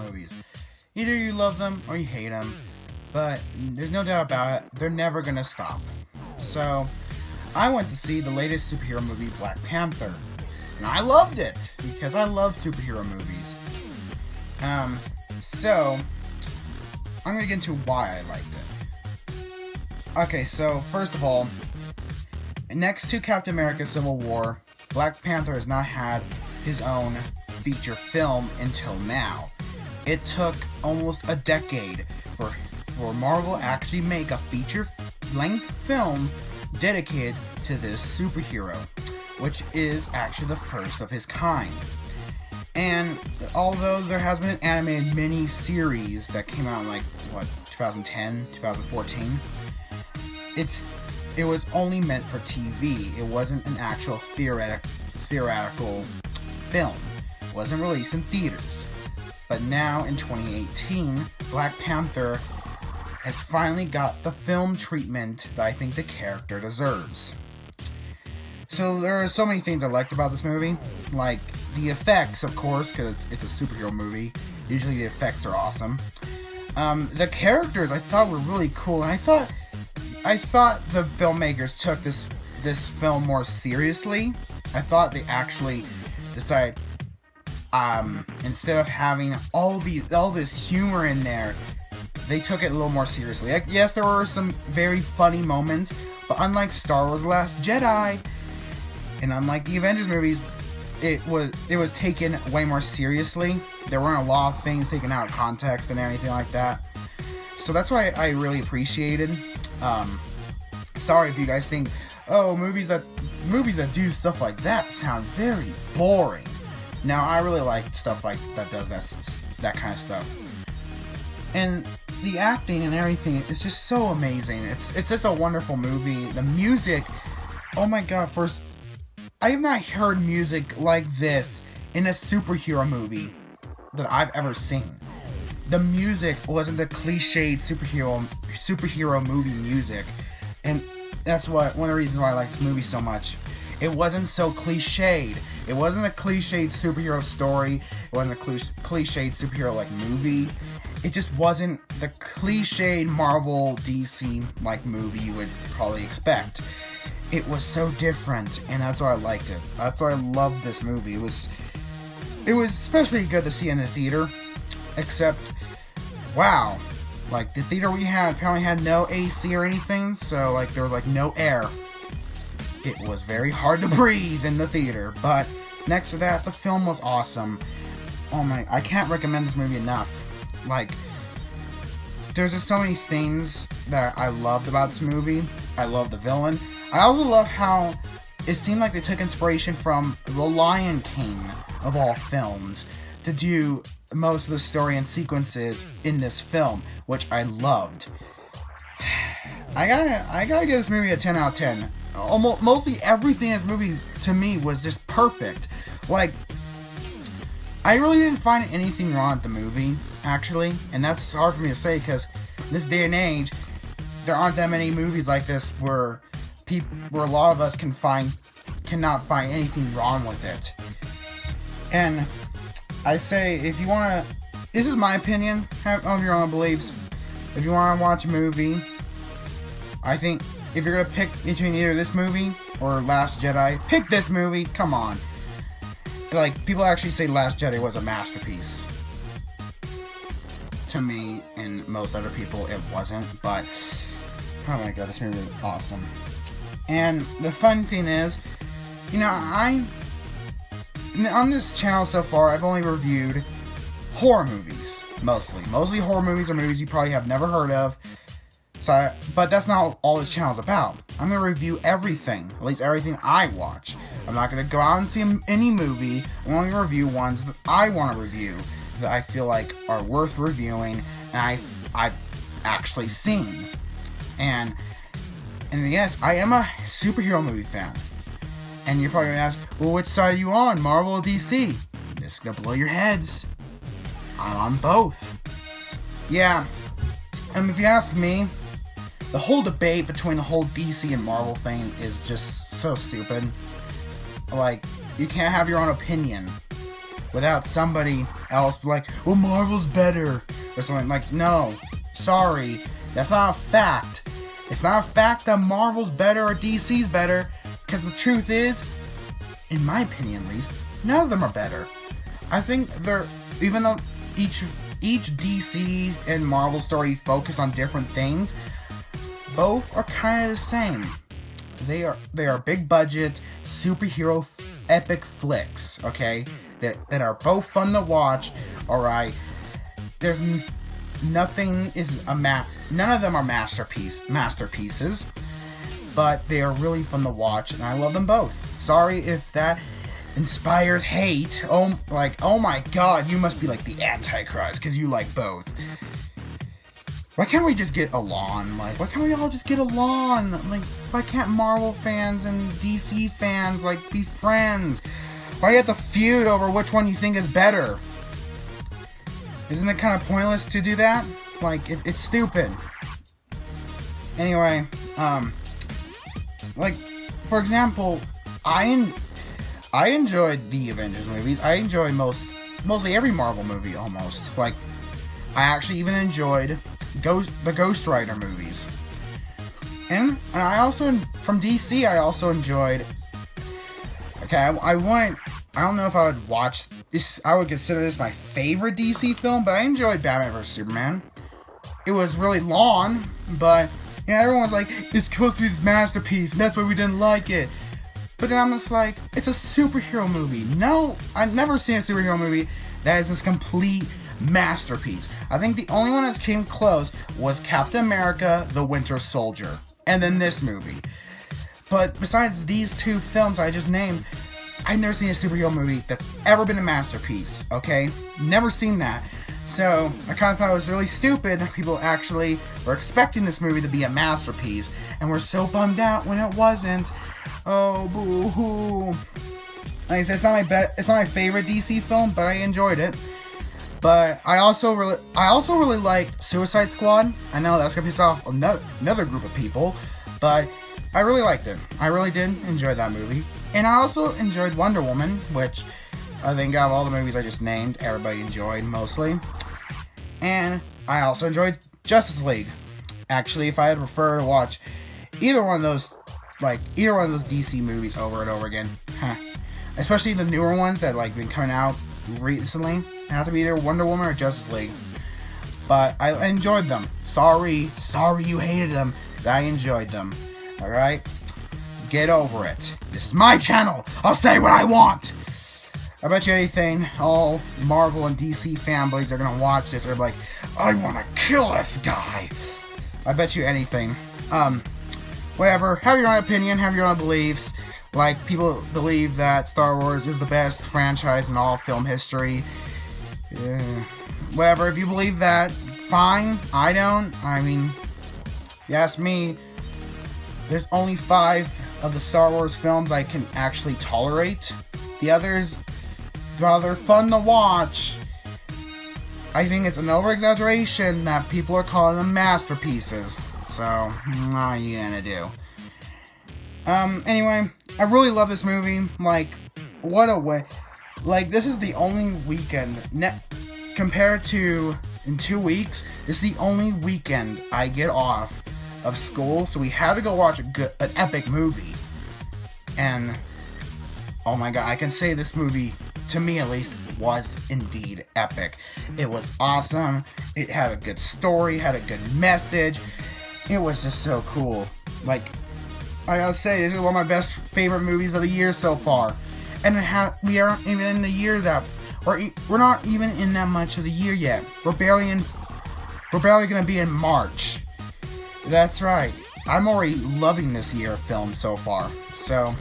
movies. Either you love them or you hate them, but there's no doubt about it, they're never gonna stop. So, I went to see the latest superhero movie, Black Panther, and I loved it because I love superhero movies. So I'm gonna get into why I liked it. Okay, so first of all, next to Captain America: Civil War, Black Panther has not had his own feature film until now. It took almost a decade for Marvel to actually make a feature-length film dedicated to this superhero, which is actually the first of his kind. And although there has been an animated mini-series that came out in 2010, 2014, it was only meant for TV. It wasn't an actual theoretical film. It wasn't released in theaters. But now, in 2018, Black Panther has finally got the film treatment that I think the character deserves. So there are so many things I liked about this movie. Like, the effects, of course, because it's a superhero movie. Usually the effects are awesome. The characters I thought were really cool, and I thought the filmmakers took this film more seriously. I thought they actually decided, instead of having all this humor in there, they took it a little more seriously. Like, yes, there were some very funny moments, but unlike Star Wars: The Last Jedi, and unlike the Avengers movies, it was taken way more seriously. There weren't a lot of things taken out of context and anything like that. So that's why I really appreciated. Sorry if you guys think, oh, movies that do stuff like that sound very boring. Now, I really like stuff like that does that kind of stuff. And the acting and everything is just so amazing. It's just a wonderful movie. The music, oh my god, first, I have not heard music like this in a superhero movie that I've ever seen. The music wasn't the cliched superhero movie music, and that's one of the reasons why I like this movie so much. It wasn't so cliched. It wasn't a cliched superhero story. It wasn't a cliched superhero movie. It just wasn't the cliched Marvel DC movie you would probably expect. It was so different, and that's why I liked it. That's why I loved this movie. It was especially good to see in the theater, except, wow, the theater we had apparently had no AC or anything, so there was no air. It was very hard to breathe in the theater, but next to that, the film was awesome. Oh my, I can't recommend this movie enough. There's just so many things that I loved about this movie. I love the villain. I also love how it seemed like they took inspiration from The Lion King of all films to do most of the story and sequences in this film, which I loved. I gotta give this movie a 10 out of 10. Mostly everything in this movie to me was just perfect. I really didn't find anything wrong with the movie, actually, and that's hard for me to say because in this day and age, there aren't that many movies like this where a lot of us cannot find anything wrong with it. And I say, if you want to, this is my opinion, have your own beliefs. If you want to watch a movie, I think if you're gonna pick between either this movie or Last Jedi, pick this movie. Come on. People actually say Last Jedi was a masterpiece. To me and most other people, it wasn't, but oh my god, this movie is awesome. And the fun thing is, on this channel so far, I've only reviewed horror movies, mostly horror movies or movies you probably have never heard of. But that's not all this channel is about. I'm going to review everything, at least everything I watch. I'm not going to go out and see any movie. I'm only going to review ones that I want to review, that I feel like are worth reviewing, and I've actually seen. And yes, I am a superhero movie fan. And you're probably going to ask, well, which side are you on, Marvel or DC? This is going to blow your heads. I'm on both. Yeah, and if you ask me, the whole debate between the whole DC and Marvel thing is just so stupid. You can't have your own opinion. without somebody else like, well, Marvel's better or something. Like, no, sorry, that's not a fact. It's not a fact that Marvel's better or DC's better, because the truth is, in my opinion at least, none of them are better. I think they're, even though each DC and Marvel story focus on different things, both are kind of the same. They are big budget superhero epic flicks, okay? That are both fun to watch. All right, there's nothing is a none of them are masterpieces, but they are really fun to watch, and I love them both. Sorry if that inspires hate. Oh my god, you must be like the Antichrist because you like both. Why can't we just get along? Like, why can't we all just get along? Like, why can't Marvel fans and DC fans, like, be friends? Why you have to feud over which one you think is better? Isn't it kind of pointless to do that? Like, it's stupid. Anyway, like, for example, I enjoyed the Avengers movies. I enjoyed mostly every Marvel movie, almost. Like, I actually even enjoyed the Ghost Rider movies. And I also, from DC, I also enjoyed, okay, I don't know if I would watch this, I would consider this my favorite DC film, but I enjoyed Batman vs. Superman. It was really long, but, you know, everyone's like, it's supposed to be this masterpiece, and that's why we didn't like it. But then I'm just like, it's a superhero movie. No, I've never seen a superhero movie that is this complete masterpiece. I think the only one that came close was Captain America: The Winter Soldier, and then this movie. But besides these two films I just named, I've never seen a superhero movie that's ever been a masterpiece, okay? Never seen that. So I kind of thought it was really stupid that people actually were expecting this movie to be a masterpiece, and were so bummed out when it wasn't. Oh, boo-hoo. Like I said, it's not my favorite DC film, but I enjoyed it. But I also really liked Suicide Squad. I know that's gonna piss off another group of people, but I really liked it. I really did enjoy that movie. And I also enjoyed Wonder Woman, which I think out of all the movies I just named, everybody enjoyed mostly. And I also enjoyed Justice League. Actually, if I had preferred to watch either one of those DC movies over and over again, especially the newer ones that like been coming out recently, it have to be either Wonder Woman or Justice League. But I enjoyed them. Sorry you hated them, but I enjoyed them. Alright? Get over it. This is my channel. I'll say what I want. I bet you anything, all Marvel and DC fanboys are gonna watch this. They're like, I wanna kill this guy. I bet you anything. Whatever. Have your own opinion. Have your own beliefs. Like, people believe that Star Wars is the best franchise in all film history. Yeah. Whatever. If you believe that, fine. I don't. I mean, if you ask me, there's only 5 of the Star Wars films I can actually tolerate. The others, while they're fun to watch, I think it's an over-exaggeration that people are calling them masterpieces. So, what are you gonna do? Anyway, I really love this movie. Like, what a way. Like, this is the only weekend, compared to in 2 weeks, this is the only weekend I get off of school, so we had to go watch an epic movie. And, oh my god, I can say this movie, to me at least, was indeed epic. It was awesome. It had a good story, had a good message. It was just so cool. Like, I gotta say, this is one of my best favorite movies of the year so far. And we aren't even in the year that we're not even in that much of the year yet. We're barely gonna be in March. That's right. I'm already loving this year of film so far. So,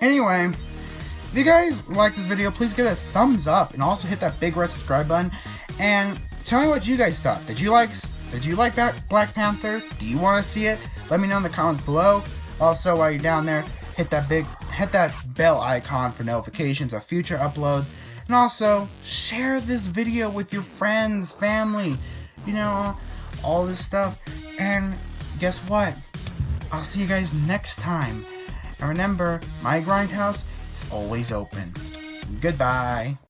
anyway, if you guys like this video, please give it a thumbs up and also hit that big red subscribe button. And tell me what you guys thought. Did you like Black Panther? Do you want to see it? Let me know in the comments below. Also, while you're down there, hit that bell icon for notifications of future uploads. And also, share this video with your friends, family, you know, all this stuff. And guess what? I'll see you guys next time. And remember, my grindhouse is always open. Goodbye.